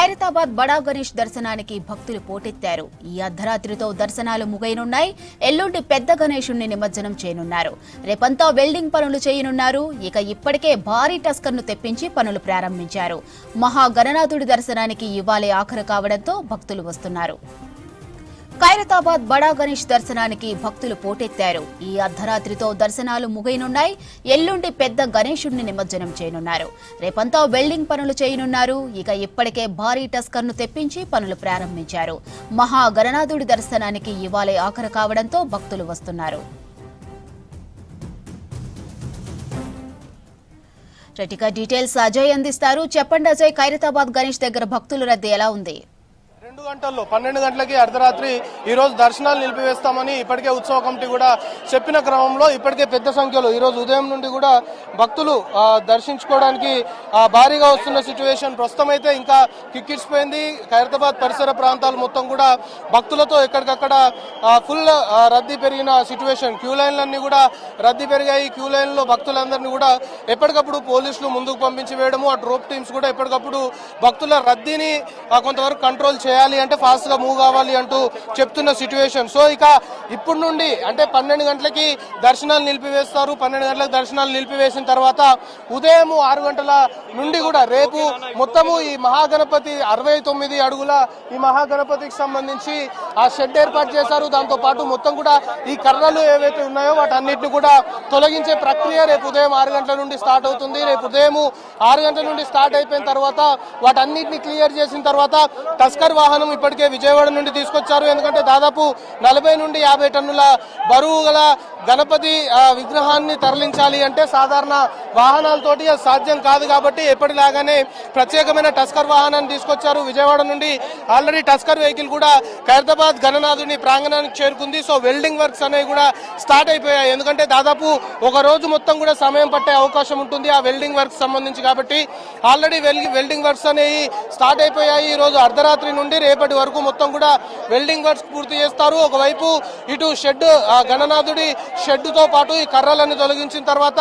ఖైరతాబాద్ బడా గణేష్ దర్శనానికి భక్తులు పోటెత్తారు. ఈ అర్ధరాత్రితో దర్శనాలు ముగైనున్నాయి. ఎల్లుండి పెద్ద గణేశుణ్ణి నిమజ్జనం చేయనున్నారు. రేపంతా వెల్డింగ్ పనులు చేయనున్నారు. ఇక ఇప్పటికే భారీ టస్కర్ను తెప్పించి పనులు ప్రారంభించారు. మహా గణనాథుడి దర్శనానికి ఇవాళ ఆఖరు కావడంతో భక్తులు వస్తున్నారు. ఖైరతాబాద్ బడా గణేష్ దర్శనానికి భక్తులు పోటెత్తారు. ఈ అర్ధరాత్రితో దర్శనాలు ముగైనున్నాయి. ఎల్లుండి పెద్ద గణేశుడిని నిమజ్జనం చేయనున్నారు. రేపంతా వెల్డింగ్ పనులు చేయనున్నారు. ఇక ఇప్పటికే భారీ టస్కర్ను తెప్పించి పనులు ప్రారంభించారు. మహా గణనాథుడి దర్శనానికి ఇవాళ ఆఖరు కావడంతో భక్తులు వస్తున్నారు. డీటెయిల్స్ అజయ్ అందిస్తారు. చెప్పండి అజయ్, ఖైరతాబాద్ గణేష్ దగ్గర భక్తుల రద్దీ ఎలా ఉంది? 2 గంటల్లో 12 గంటలకి అర్ధరాత్రి ఈ రోజు దర్శనాలు నిలిపివేస్తామని ఇప్పటికే ఉత్సవ కమిటీ కూడా చెప్పిన క్రమంలో ఇప్పటికే పెద్ద సంఖ్యలో ఈ రోజు ఉదయం నుండి కూడా భక్తులు దర్శించుకోవడానికి భారీగా వస్తున్న సిచ్యువేషన్ ప్రస్తుతం అయితే ఇంకా కిక్కిచ్చిపోయింది. ఖైరతాబాద్ పరిసర ప్రాంతాలు మొత్తం కూడా భక్తులతో ఎక్కడికక్కడ ఫుల్ రద్దీ పెరిగిన సిచ్యువేషన్. క్యూ లైన్లన్నీ కూడా రద్దీ పెరిగాయి. క్యూ లైన్లో భక్తులందరినీ కూడా ఎప్పటికప్పుడు పోలీసులు ముందుకు పంపించి వేయడము, ఆ డ్రోప్ టీమ్స్ కూడా ఎప్పటికప్పుడు భక్తుల రద్దీని కొంతవరకు కంట్రోల్ చేయాలి అంటే ఫాస్ట్ గా మూవ్ కావాలి అంటూ చెప్తున్న సిచ్యువేషన్. సో ఇక ఇప్పుడు నుండి అంటే 12 గంటలకి దర్శనాలు నిలిపివేస్తారు. 12 గంటలకు దర్శనాలు నిలిపివేసిన తర్వాత ఉదయం 6 గంటల నుండి కూడా రేపు మొత్తము ఈ మహాగణపతి 69 అడుగుల ఈ మహాగణపతికి సంబంధించి ఆ షెడ్ ఏర్పాటు చేశారు. దాంతో పాటు మొత్తం కూడా ఈ కర్రలు ఏవైతే ఉన్నాయో వాటన్నిటిని కూడా తొలగించే ప్రక్రియ రేపు ఉదయం 6 గంటల నుండి స్టార్ట్ అవుతుంది. రేపు ఉదయం 6 గంటల నుండి స్టార్ట్ అయిపోయిన తర్వాత వాటన్నిటిని క్లియర్ చేసిన తర్వాత టస్కర్ వాహనం ఇప్పటికే విజయవాడ నుండి తీసుకొచ్చారు. ఎందుకంటే దాదాపు 40 నుండి 50 టన్నుల బరువు గల గణపతి విగ్రహాన్ని తరలించాలి అంటే సాధారణ వాహనాలతోటి సాధ్యం కాదు. కాబట్టి ఎప్పటిలాగానే ప్రత్యేకమైన టస్కర్ వాహనాన్ని తీసుకొచ్చారు విజయవాడ నుండి. ఆల్రెడీ టస్కర్ వెహికల్ కూడా ఖైరతాబాద్ గణనాథుని ప్రాంగణానికి చేరుకుంది. సో వెల్డింగ్ వర్క్స్ అనేవి కూడా స్టార్ట్ అయిపోయాయి. ఎందుకంటే దాదాపు ఒక రోజు మొత్తం కూడా సమయం పట్టే అవకాశం ఉంటుంది ఆ వెల్డింగ్ వర్క్స్ సంబంధించి. కాబట్టి ఆల్రెడీ వెల్డింగ్ వర్క్స్ అనేవి స్టార్ట్ అయిపోయాయి. ఈ రోజు అర్ధరాత్రి నుండి రేపటి వరకు మొత్తం కూడా వెల్డింగ్ వర్క్స్ పూర్తి చేస్తారు. ఒకవైపు ఇటు షెడ్ గణనాథుడి షెడ్ తో పాటు ఈ కర్రలను తొలగించిన తర్వాత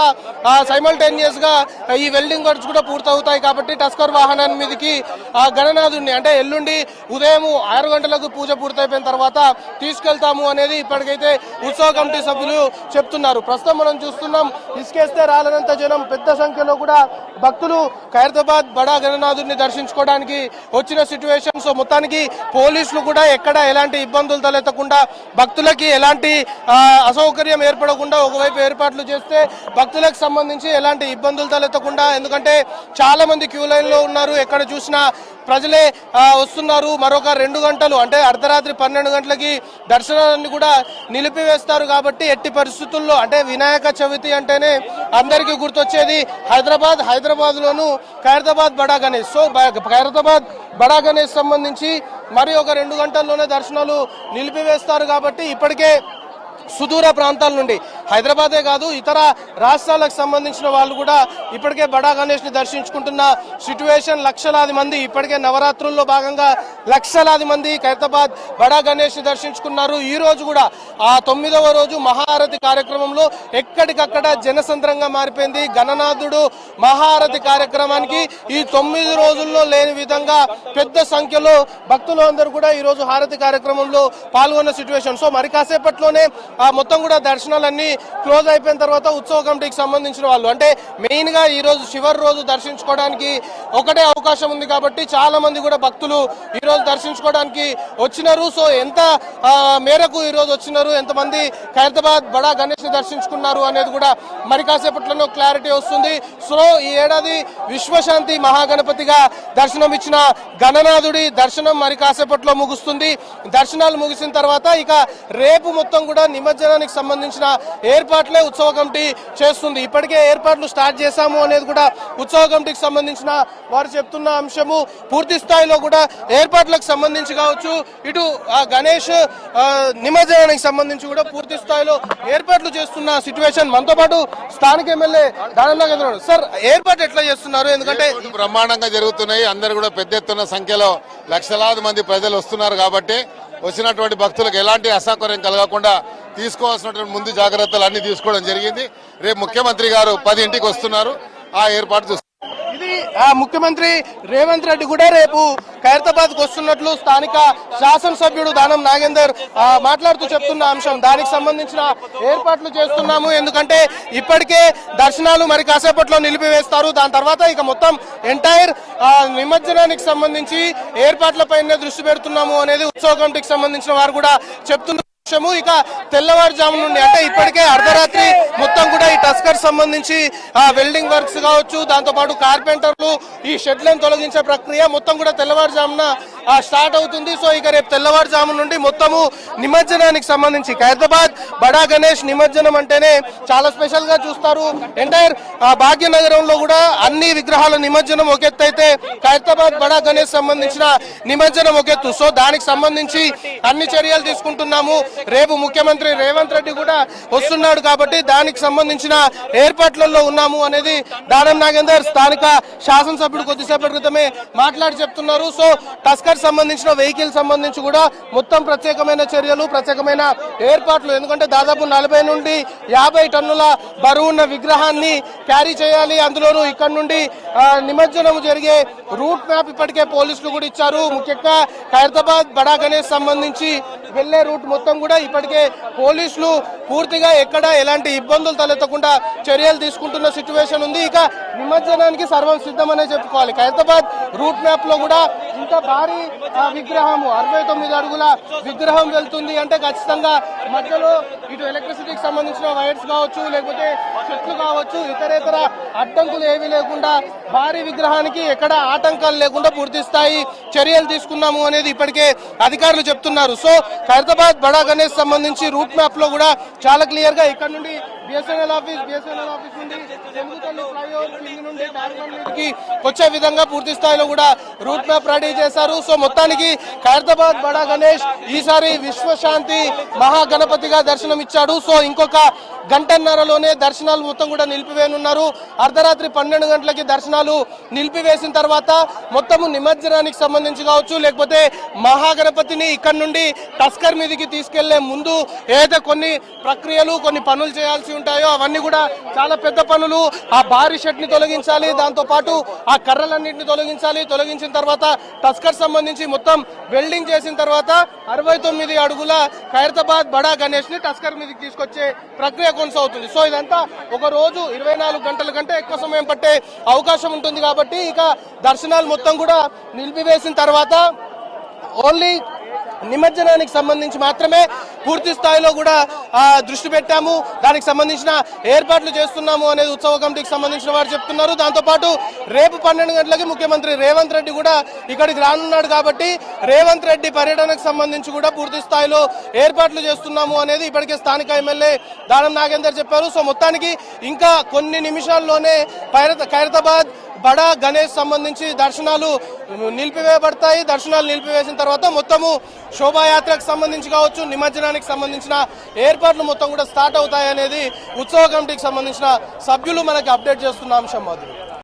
సైమల్టేనియస్ గా ఈ వెల్డింగ్ వర్క్స్ కూడా పూర్తవుతాయి. కాబట్టి టస్కర్ వాహనాన్ని మీదకి గణనాథుడిని అంటే ఎల్లుండి ఉదయం 6 గంటలకు పూజ పూర్తయిపోయిన తర్వాత తీసుకెళ్తాము అనేది ఇప్పటికైతే ఉత్సవ కమిటీ సభ్యులు చెప్తున్నారు. ప్రస్తుతం మనం చూస్తున్నాం ఇసుకేస్తే రాలనంత జనం పెద్ద సంఖ్యలో కూడా భక్తులు ఖైరతాబాద్ బడా గణనాథుడిని దర్శించుకోవడానికి వచ్చిన సిచ్యువేషన్. సో మొత్తానికి పోలీసులు కూడా ఎక్కడ ఎలాంటి ఇబ్బందులు తలెత్తకుండా భక్తులకి ఎలాంటి అసౌకర్యం ఏర్పడకుండా ఒకవైపు ఏర్పాట్లు చేస్తే భక్తులకు సంబంధించి ఎలాంటి ఇబ్బందులు తలెత్తకుండా, ఎందుకంటే చాలా మంది క్యూ లైన్ లో ఉన్నారు. ఎక్కడ చూసినా ప్రజలే వస్తున్నారు. మరొక 2 గంటలు అంటే అర్ధరాత్రి 12 గంటలకి దర్శనాన్ని కూడా నిలిపివేస్తారు. కాబట్టి ఎట్టి పరిస్థితుల్లో అంటే వినాయక చవితి అంటేనే అందరికీ గుర్తొచ్చేది హైదరాబాద్ లోను ఖైరతాబాద్ బడా గణేష్. సో ఖైరతాబాద్ బడా గణేష్ సంబంధించి మరి ఒక 2 గంటల్లోనే దర్శనాలు నిలిపివేస్తారు. కాబట్టి ఇప్పటికే సుదూర ప్రాంతాల నుండి హైదరాబాదే కాదు ఇతర రాష్ట్రాలకు సంబంధించిన వాళ్ళు కూడా ఇప్పటికే బడా గణేష్ ని దర్శించుకుంటున్న సిచ్యువేషన్. లక్షలాది మంది ఇప్పటికే నవరాత్రుల్లో భాగంగా లక్షలాది మంది ఖైరతాబాద్ బడా గణేష్ ని దర్శించుకున్నారు. ఈ రోజు కూడా ఆ 9వ రోజు మహారతి కార్యక్రమంలో ఎక్కడికక్కడ జనసంద్రంగా మారిపోయింది. గణనాథుడు మహారతి కార్యక్రమానికి ఈ 9 రోజుల్లో లేని విధంగా పెద్ద సంఖ్యలో భక్తులు అందరూ కూడా ఈ రోజు హారతి కార్యక్రమంలో పాల్గొన్న సిచ్యువేషన్. సో మరి కాసేపట్లోనే మొత్తం కూడా దర్శనాలన్నీ క్లోజ్ అయిపోయిన తర్వాత ఉత్సవ కమిటీకి సంబంధించిన వాళ్ళు అంటే మెయిన్ గా ఈ రోజు చివరి రోజు దర్శించుకోవడానికి ఒకటే అవకాశం ఉంది. కాబట్టి చాలా మంది కూడా భక్తులు ఈ రోజు దర్శించుకోవడానికి వచ్చినారు. సో ఎంత మేరకు ఈ రోజు వచ్చినారు, ఎంతమంది ఖైరతాబాద్ బడా గణేష్ ని దర్శించుకున్నారు అనేది కూడా మరి కాసేపట్లోనే క్లారిటీ వస్తుంది. సో ఈ ఏడాది విశ్వశాంతి మహాగణపతిగా దర్శనం ఇచ్చిన గణనాథుడి దర్శనం మరి కాసేపట్లో ముగుస్తుంది. దర్శనాలు ముగిసిన తర్వాత ఇక రేపు మొత్తం కూడా నిమజ్జనానికి సంబంధించిన ఏర్పాట్లే ఉత్సవ కమిటీ చేస్తుంది. ఇప్పటికే ఏర్పాట్లు స్టార్ట్ చేశాము అనేది కూడా ఉత్సవ కమిటీకి సంబంధించిన వారు చెప్తున్న అంశము. పూర్తి స్థాయిలో కూడా ఏర్పాట్లకు సంబంధించి కావచ్చు, ఇటు గణేష్ నిమజ్జనానికి సంబంధించి కూడా పూర్తి స్థాయిలో ఏర్పాట్లు చేస్తున్న సిచ్యువేషన్. మనతో పాటు స్థానిక ఎమ్మెల్యే దానంలో సార్ ఏర్పాటు ఎట్లా చేస్తున్నారు? ఎందుకంటే బ్రహ్మాండంగా జరుగుతున్నాయి. అందరు కూడా పెద్ద ఎత్తున సంఖ్యలో లక్షలాది మంది ప్రజలు వస్తున్నారు. కాబట్టి వచ్చినటువంటి భక్తులకు ఎలాంటి అసౌకర్యం కలగకుండా తీసుకోవాల్సినటువంటి ముందు జాగ్రత్తలు అన్ని తీసుకోవడం జరిగింది. రేపు ముఖ్యమంత్రి గారు 10 ఇంటికి వస్తున్నారు. ఆ ఏర్పాటు ఇది ముఖ్యమంత్రి రేవంత్ రెడ్డి కూడా రేపు ఖైరతాబాద్ కు వస్తున్నట్లు స్థానిక శాసనసభ్యుడు దానం నాగేందర్ మాట్లాడుతూ చెప్తున్న అంశం. దానికి సంబంధించిన ఏర్పాట్లు చేస్తున్నాము, ఎందుకంటే ఇప్పటికే దర్శనాలు మరి కాసేపట్లో నిలిపివేస్తారు. దాని తర్వాత ఇక మొత్తం ఎంటైర్ నిమజ్జనానికి సంబంధించి ఏర్పాట్లపైనే దృష్టి పెడుతున్నాము అనేది ఉత్సవ కమిటీకి సంబంధించిన వారు కూడా చెప్తున్నారు. ఇక తెల్లవారుజాము నుండి అంటే ఇప్పటికే అర్ధరాత్రి మొత్తం కూడా ఈ టస్కర్ సంబంధించి వెల్డింగ్ వర్క్స్ కావచ్చు, దాంతో పాటు కార్పెంటర్లు ఈ షెడ్లను తొలగించే ప్రక్రియ మొత్తం కూడా తెల్లవారుజామున స్టార్ట్ అవుతుంది. సో ఇక రేపు తెల్లవారుజాము నుండి మొత్తము నిమజ్జనానికి సంబంధించి ఖైరతాబాద్ బడా గణేష్ నిమజ్జనం అంటేనే చాలా స్పెషల్ గా చూస్తారు. ఎంటైర్ భాగ్యనగరంలో కూడా అన్ని విగ్రహాల నిమజ్జనం ఒక ఎత్తు అయితే ఖైరతాబాద్ బడా గణేష్ సంబంధించిన నిమజ్జనం ఒక ఎత్తు. సో దానికి సంబంధించి అన్ని చర్యలు తీసుకుంటున్నాము. రేపు ముఖ్యమంత్రి రేవంత్ రెడ్డి కూడా వస్తున్నాడు కాబట్టి దానికి సంబంధించిన ఏర్పాట్లలో ఉన్నాము అనేది దానం నాగేందర్ స్థానిక శాసనసభ్యుడు కొద్దిసేపటి క్రితమే మాట్లాడి చెప్తున్నారు. సో టస్కర్ సంబంధించిన వెహికల్ సంబంధించి కూడా మొత్తం ప్రత్యేకమైన చర్యలు, ప్రత్యేకమైన ఏర్పాట్లు. ఎందుకంటే దాదాపు 40 నుండి 50 టన్నుల బరువున్న విగ్రహాన్ని క్యారీ చేయాలి. అందులోనూ ఇక్కడ నుండి నిమజ్జనం జరిగే రూట్ మ్యాప్ ఇప్పటికే పోలీసులు కూడా ఇచ్చారు. ముఖ్యంగా ఖైరతాబాద్ బడా గణేష్ సంబంధించి వెళ్లే రూట్ మొత్తం కూడా ఇప్పటికే పోలీసులు పూర్తిగా ఎక్కడ ఎలాంటి ఇబ్బందులు తలెత్తకుండా చర్యలు తీసుకుంటున్న సిచ్యువేషన్ ఉంది. ఇక నిమజ్జనానికి సర్వం సిద్ధమనే చెప్పుకోవాలి. ఖైరతాబాద్ రూట్ మ్యాప్ లో కూడా ఇంత భారీ విగ్రహము 69 అడుగుల విగ్రహం వెళ్తుంది అంటే ఖచ్చితంగా మధ్యలో ఇటు ఎలక్ట్రిసిటీకి సంబంధించిన వైర్స్ కావచ్చు, లేకపోతే చెట్లు కావచ్చు, ఇతరేతర అడ్డంకులు ఏవి లేకుండా భారీ విగ్రహానికి ఎక్కడ ఆటంకాలు లేకుండా పూర్తి స్థాయి చర్యలు తీసుకున్నాము అనేది ఇప్పటికే అధికారులు చెప్తున్నారు. సో ఖైరతాబాద్ బడా గణేష్ సంబంధించి రూట్ మ్యాప్ లో కూడా చాలా క్లియర్ గా ఇక్కడ నుండి బిఎస్ఎన్ఎల్ ఆఫీస్ నుండి చెంగుతల్లి ఫ్లైఓవర్ నుండి కి వచ్చే విధంగా పూర్తి స్థాయిలో కూడా రూట్ మ్యాప్ రెడీ చేశారు. సో మొత్తానికి ఖైరతాబాద్ బడా గణేష్ ఈసారి విశ్వశాంతి మహాగణపతిగా దర్శనం ఇచ్చాడు. సో ఇంకొక గంటన్నరలోనే దర్శనాలు మొత్తం కూడా నిలిపివేయనున్నారు. అర్ధరాత్రి 12 గంటలకి దర్శనాలు నిలిపివేసిన తర్వాత మొత్తము నిమజ్జనానికి సంబంధించి కావచ్చు, లేకపోతే మహాగణపతిని ఇక్కడ నుండి టస్కర్ మీదకి తీసుకెళ్లే ముందు ఏదైతే కొన్ని ప్రక్రియలు, కొన్ని పనులు చేయాల్సి ఉంటాయో అవన్నీ కూడా చాలా పెద్ద పనులు. ఆ భారీ షెడ్ ని తొలగించాలి, దాంతో పాటు ఆ కర్రలన్నింటినీ తొలగించిన తర్వాత టస్కర్ సంబంధించి మొత్తం వెల్డింగ్ చేసిన తర్వాత 69 అడుగుల ఖైరతాబాద్ బడా గణేష్ ని టస్కర్ మీదకి తీసుకొచ్చే ప్రక్రియ కొనసాగుతుంది. సో ఇదంతా ఒక రోజు 24 గంటల కంటే ఎక్కువ సమయం పట్టే అవకాశం ఉంటుంది కాబట్టి ఇక దర్శనాలు మొత్తం కూడా నిలిపివేసిన తర్వాత ఓన్లీ నిమజ్జనానికి సంబంధించి మాత్రమే పూర్తి స్థాయిలో కూడా దృష్టి పెట్టాము, దానికి సంబంధించిన ఏర్పాట్లు చేస్తున్నాము అనేది ఉత్సవ కమిటీకి సంబంధించిన వారు చెప్తున్నారు. దాంతో పాటు రేపు 12 గంటలకి ముఖ్యమంత్రి రేవంత్ రెడ్డి కూడా ఇక్కడికి రానున్నాడు కాబట్టి రేవంత్ రెడ్డి పర్యటనకు సంబంధించి కూడా పూర్తి స్థాయిలో ఏర్పాట్లు చేస్తున్నాము అనేది ఇప్పటికే స్థానిక ఎమ్మెల్యే దానం నాగేందర్ చెప్పారు. సో మొత్తానికి ఇంకా కొన్ని నిమిషాల్లోనే ఖైరతాబాద్ బడా గణేష్ సంబంధించి దర్శనాలు నిలిపివేయబడతాయి. దర్శనాలు నిలిపివేసిన తర్వాత మొత్తము శోభాయాత్రకు సంబంధించి కావచ్చు, నిమజ్జనానికి సంబంధించిన ఏర్పాట్లు మొత్తం కూడా స్టార్ట్ అవుతాయి అనేది ఉత్సవ కమిటీకి సంబంధించిన సభ్యులు మనకి అప్డేట్ చేస్తున్న అంశం. మాధురి.